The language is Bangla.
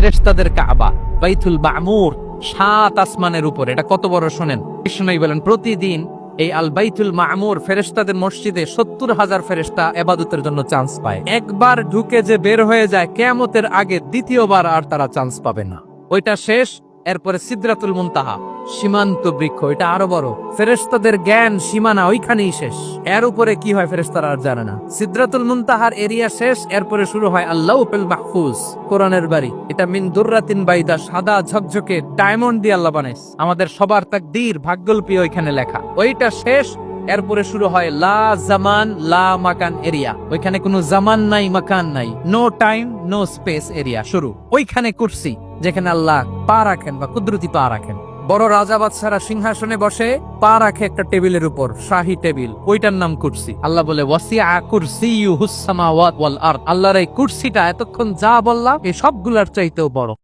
ফেরেশতাদের কাবা, বাইতুল মামুর 7 আসমানের উপর। এটা কত বড় শোনেন। কৃষ্ণই বলেন প্রতিদিন এই আল বাইতুল মামুর ফেরেশতাদের মসজিদে 70,000 ফেরেশতা ইবাদতের জন্য চান্স পায়। একবার ঢুকে যে বের হয়ে যায় কিয়ামতের আগে দ্বিতীয়বার আর তারা চান্স পাবে না। ওইটা শেষ। এরপরে সিদরাতুল মুনতাহা, সীমান্ত বৃক্ষ, এটা আরো বড়। ফেরেশতাদের জ্ঞান সীমানা ওইখানেই শেষ। এর উপরে কি হয় ফেরেশতারা আর জানে না। সিদরাতুল মুনতাহার এরিয়া শেষ। এরপরে শুরু হয় আল্লাহুল মাহফুজ, কোরআনের বাড়ি। এটা মিন দুররাতিন বাইদা, সাদা ঝকঝকে ডায়মন্ড দিয়ে আল্লাহ বানাইছে। আমাদের সবার তাকদীর ভাগ্যলিপি ওইখানে লেখা। ওইটা শেষ। এরপরে শুরু হয় লা জামান লা মাকান এরিয়া। ওইখানে কোনো জামান নাই, মাকান নাই, no time no space area শুরু। ওইখানে কুরসি, যেখানে আল্লাহ পা রাখেন বা কুদরতি পা রাখেন। বড় রাজা বাদশারা সিংহাসনে বসে পা রাখে একটা টেবিলের উপর, শাহী টেবিল, ওইটার নাম কুরসি। আল্লাহ বলে ওয়াসিআ কুরসিয়ুহুস সামাওয়াত ওয়াল আরদ। আল্লাহর এই কুরসিটা এতক্ষণ যা বললাম এই সবগুলার চাইতেও বড়।